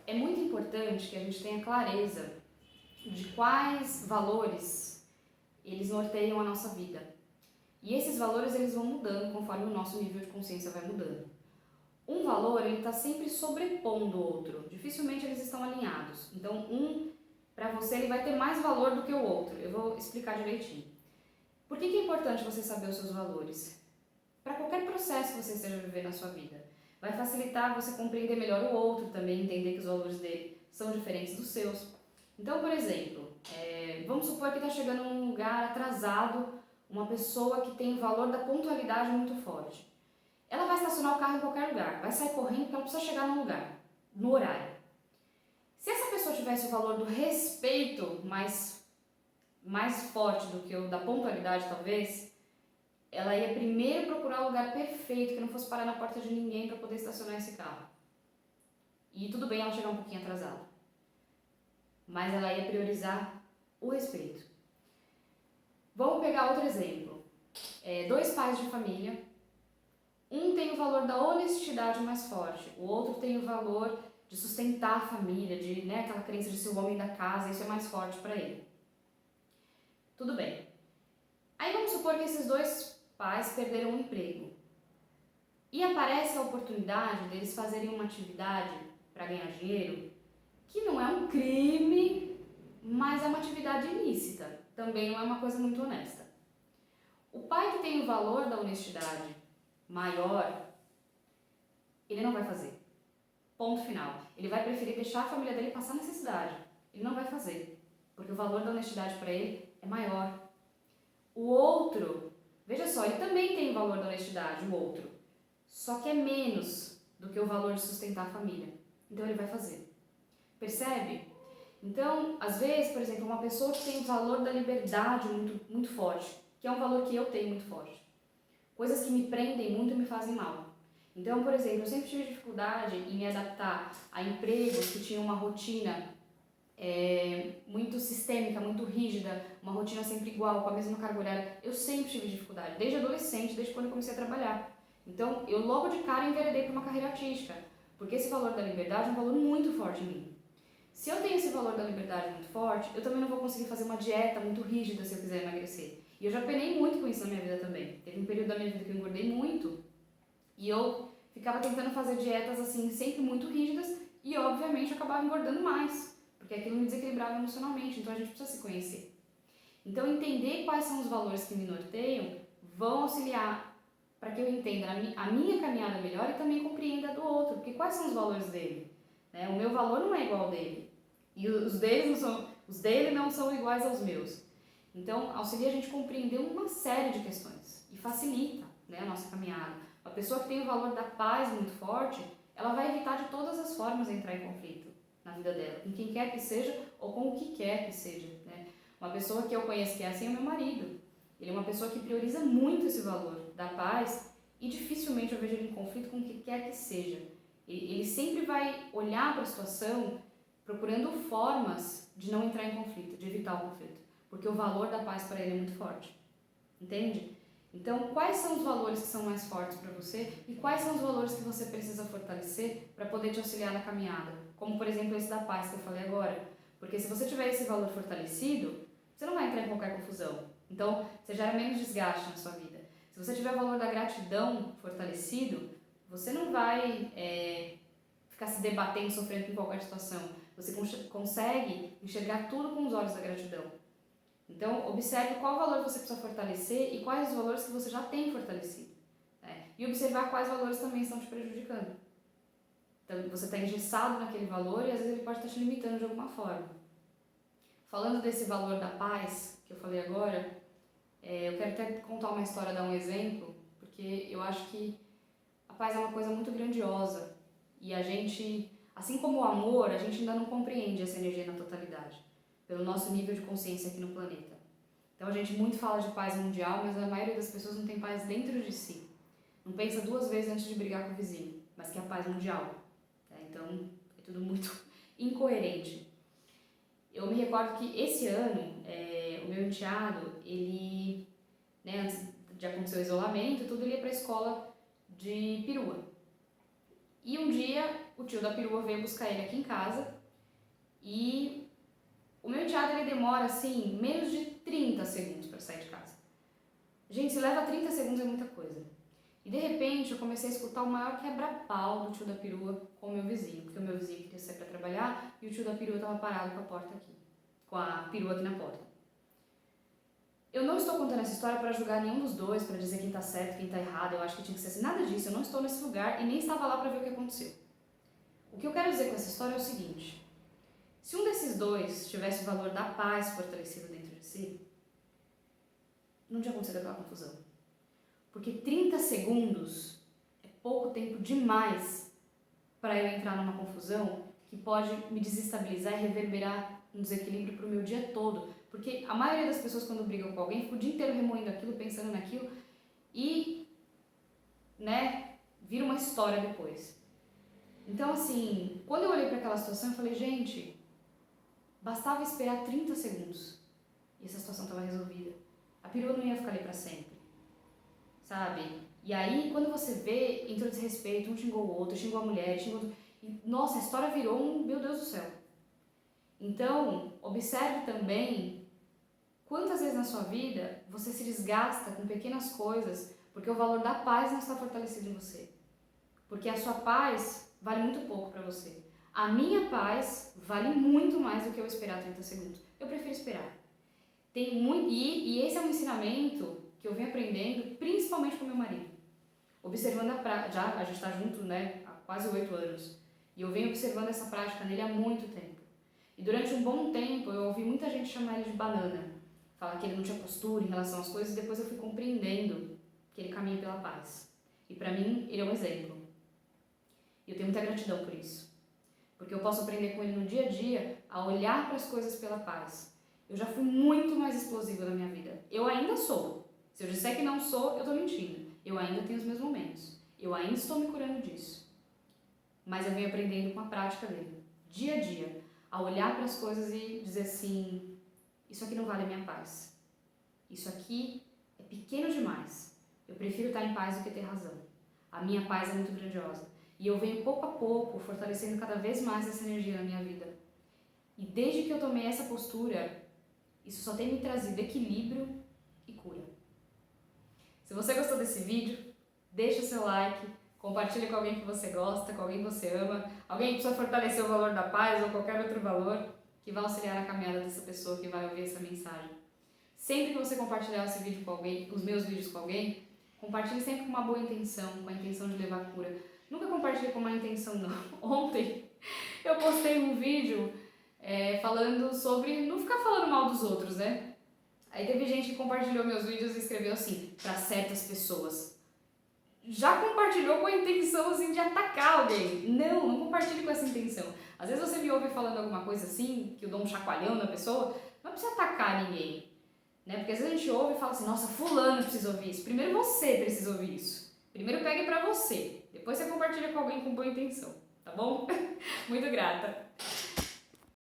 É muito importante que a gente tenha clareza de quais valores eles norteiam a nossa vida. E esses valores eles vão mudando conforme o nosso nível de consciência vai mudando. Um valor ele está sempre sobrepondo o outro, dificilmente eles estão alinhados. Então para você ele vai ter mais valor do que o outro. Eu vou explicar direitinho. Por que é importante você saber os seus valores? Para qualquer processo que você esteja vivendo na sua vida. Vai facilitar você compreender melhor o outro também, entender que os valores dele são diferentes dos seus. Então, por exemplo, vamos supor que está chegando num lugar atrasado uma pessoa que tem o valor da pontualidade muito forte. Ela vai estacionar o carro em qualquer lugar, vai sair correndo porque ela precisa chegar no lugar, no horário. Se essa pessoa tivesse o valor do respeito mais forte do que o da pontualidade, talvez, ela ia primeiro procurar o lugar perfeito, que não fosse parar na porta de ninguém para poder estacionar esse carro. E tudo bem ela chegar um pouquinho atrasada, mas ela ia priorizar o respeito. Vamos pegar outro exemplo. Dois pais de família, um tem o valor da honestidade mais forte, o outro tem o valor de sustentar a família, de aquela crença de ser o homem da casa, isso é mais forte para ele. Tudo bem. Aí vamos supor que esses dois pais perderam o emprego. E aparece a oportunidade deles fazerem uma atividade para ganhar dinheiro, que não é um crime, mas é uma atividade ilícita. Também não é uma coisa muito honesta. O pai que tem o valor da honestidade maior, ele não vai fazer. Ponto final. Ele vai preferir deixar a família dele passar necessidade. Ele não vai fazer, porque o valor da honestidade para ele é maior. O outro, veja só, ele também tem o valor da honestidade, o outro, só que é menos do que o valor de sustentar a família. Então ele vai fazer. Percebe? Então, às vezes, por exemplo, uma pessoa que tem o valor da liberdade muito, muito forte, que é um valor que eu tenho muito forte. Coisas que me prendem muito e me fazem mal. Então, por exemplo, eu sempre tive dificuldade em me adaptar a empregos que tinham uma rotina muito sistêmica, muito rígida, uma rotina sempre igual, com a mesma carga horária. Eu sempre tive dificuldade, desde adolescente, desde quando eu comecei a trabalhar. Então, eu logo de cara enveredei para uma carreira artística, porque esse valor da liberdade é um valor muito forte em mim. Se eu tenho esse valor da liberdade muito forte, eu também não vou conseguir fazer uma dieta muito rígida se eu quiser emagrecer. E eu já penei muito com isso na minha vida também. Teve um período da minha vida que eu engordei muito e eu ficava tentando fazer dietas assim, sempre muito rígidas e obviamente eu acabava engordando mais, porque aquilo me desequilibrava emocionalmente, então a gente precisa se conhecer. Então entender quais são os valores que me norteiam vão auxiliar para que eu entenda a minha caminhada melhor e também compreenda a do outro, porque quais são os valores dele? O meu valor não é igual ao dele e os dele não são iguais aos meus. Então auxilia a gente a compreender uma série de questões e facilita a nossa caminhada. Uma pessoa que tem o valor da paz muito forte, ela vai evitar de todas as formas entrar em conflito na vida dela, com quem quer que seja ou com o que quer que seja. Uma pessoa que eu conheço que é assim é o meu marido. Ele é uma pessoa que prioriza muito esse valor da paz e dificilmente eu vejo ele em conflito com o que quer que seja. Ele sempre vai olhar para a situação procurando formas de não entrar em conflito, de evitar o conflito, porque o valor da paz para ele é muito forte. Entende? Então, quais são os valores que são mais fortes para você e quais são os valores que você precisa fortalecer para poder te auxiliar na caminhada? Como, por exemplo, esse da paz que eu falei agora. Porque se você tiver esse valor fortalecido, você não vai entrar em qualquer confusão. Então, você gera menos desgaste na sua vida. Se você tiver o valor da gratidão fortalecido, você não vai ficar se debatendo, sofrendo com qualquer situação. Você consegue enxergar tudo com os olhos da gratidão. Então, observe qual valor você precisa fortalecer e quais os valores que você já tem fortalecido. E observar quais valores também estão te prejudicando. Então, você está engessado naquele valor e às vezes ele pode estar te limitando de alguma forma. Falando desse valor da paz, que eu falei agora, eu quero até contar uma história, dar um exemplo, porque eu acho que a paz é uma coisa muito grandiosa e a gente, assim como o amor, a gente ainda não compreende essa energia na totalidade, pelo nosso nível de consciência aqui no planeta. Então a gente muito fala de paz mundial, mas a maioria das pessoas não tem paz dentro de si. Não pensa duas vezes antes de brigar com o vizinho, mas que é a paz mundial. Então é tudo muito incoerente. Eu me recordo que esse ano, o meu enteado, ele, antes de acontecer o isolamento, tudo, ele ia para a escola de perua. E um dia o tio da perua veio buscar ele aqui em casa e o meu enteado ele demora assim menos de 30 segundos para sair de casa. Gente, se leva 30 segundos é muita coisa. E de repente eu comecei a escutar o maior quebra-pau do tio da perua com o meu vizinho, porque o meu vizinho queria sair para trabalhar e o tio da perua estava parado com a porta aqui, com a perua aqui na porta. Eu não estou contando essa história para julgar nenhum dos dois, para dizer quem está certo, quem está errado, eu acho que tinha que ser assim, nada disso, eu não estou nesse lugar e nem estava lá para ver o que aconteceu. O que eu quero dizer com essa história é o seguinte: se um desses dois tivesse o valor da paz fortalecido dentro de si, não tinha acontecido aquela confusão. Porque 30 segundos é pouco tempo demais para eu entrar numa confusão que pode me desestabilizar e reverberar um desequilíbrio para o meu dia todo. Porque a maioria das pessoas, quando brigam com alguém, fica o dia inteiro remoendo aquilo, pensando naquilo e, vira uma história depois. Então, assim, quando eu olhei para aquela situação, eu falei, gente, bastava esperar 30 segundos e essa situação estava resolvida. A perua não ia ficar ali para sempre, sabe? E aí, quando você vê, entrou desrespeito, um xingou o outro, xingou a mulher, e, nossa, a história virou meu Deus do céu. Então, observe também quantas vezes na sua vida você se desgasta com pequenas coisas porque o valor da paz não está fortalecido em você. Porque a sua paz vale muito pouco para você. A minha paz vale muito mais do que eu esperar 30 segundos. Eu prefiro esperar. E esse é um ensinamento que eu venho aprendendo, principalmente com meu marido. Observando a gente está junto, há quase 8 anos. E eu venho observando essa prática nele há muito tempo. E durante um bom tempo eu ouvi muita gente chamar ele de banana. Falar que ele não tinha postura em relação às coisas, e depois eu fui compreendendo que ele caminha pela paz. E para mim, ele é um exemplo. E eu tenho muita gratidão por isso. Porque eu posso aprender com ele no dia a dia a olhar para as coisas pela paz. Eu já fui muito mais explosiva na minha vida. Eu ainda sou. Se eu disser que não sou, eu estou mentindo. Eu ainda tenho os meus momentos. Eu ainda estou me curando disso. Mas eu venho aprendendo com a prática dele. Dia a dia. A olhar para as coisas e dizer assim, isso aqui não vale a minha paz. Isso aqui é pequeno demais. Eu prefiro estar em paz do que ter razão. A minha paz é muito grandiosa. E eu venho pouco a pouco fortalecendo cada vez mais essa energia na minha vida. E desde que eu tomei essa postura, isso só tem me trazido equilíbrio e cura. Se você gostou desse vídeo, deixa o seu like, compartilhe com alguém que você gosta, com alguém que você ama, alguém que precisa fortalecer o valor da paz ou qualquer outro valor que vai auxiliar na caminhada dessa pessoa que vai ouvir essa mensagem. Sempre que você compartilhar esse vídeo com alguém, os meus vídeos com alguém, compartilhe sempre com uma boa intenção, com a intenção de levar cura. Nunca compartilhe com má intenção, não. Ontem eu postei um vídeo falando sobre não ficar falando mal dos outros, né? Aí teve gente que compartilhou meus vídeos e escreveu assim, para certas pessoas. Já compartilhou com a intenção assim de atacar alguém. Não compartilhe com essa intenção. Às vezes você me ouve falando alguma coisa assim, que eu dou um chacoalhão na pessoa, não precisa atacar ninguém. Né? Porque às vezes a gente ouve e fala assim, nossa, fulano precisa ouvir isso. Primeiro você precisa ouvir isso. Primeiro pegue pra você. Depois você compartilha com alguém com boa intenção. Tá bom? Muito grata.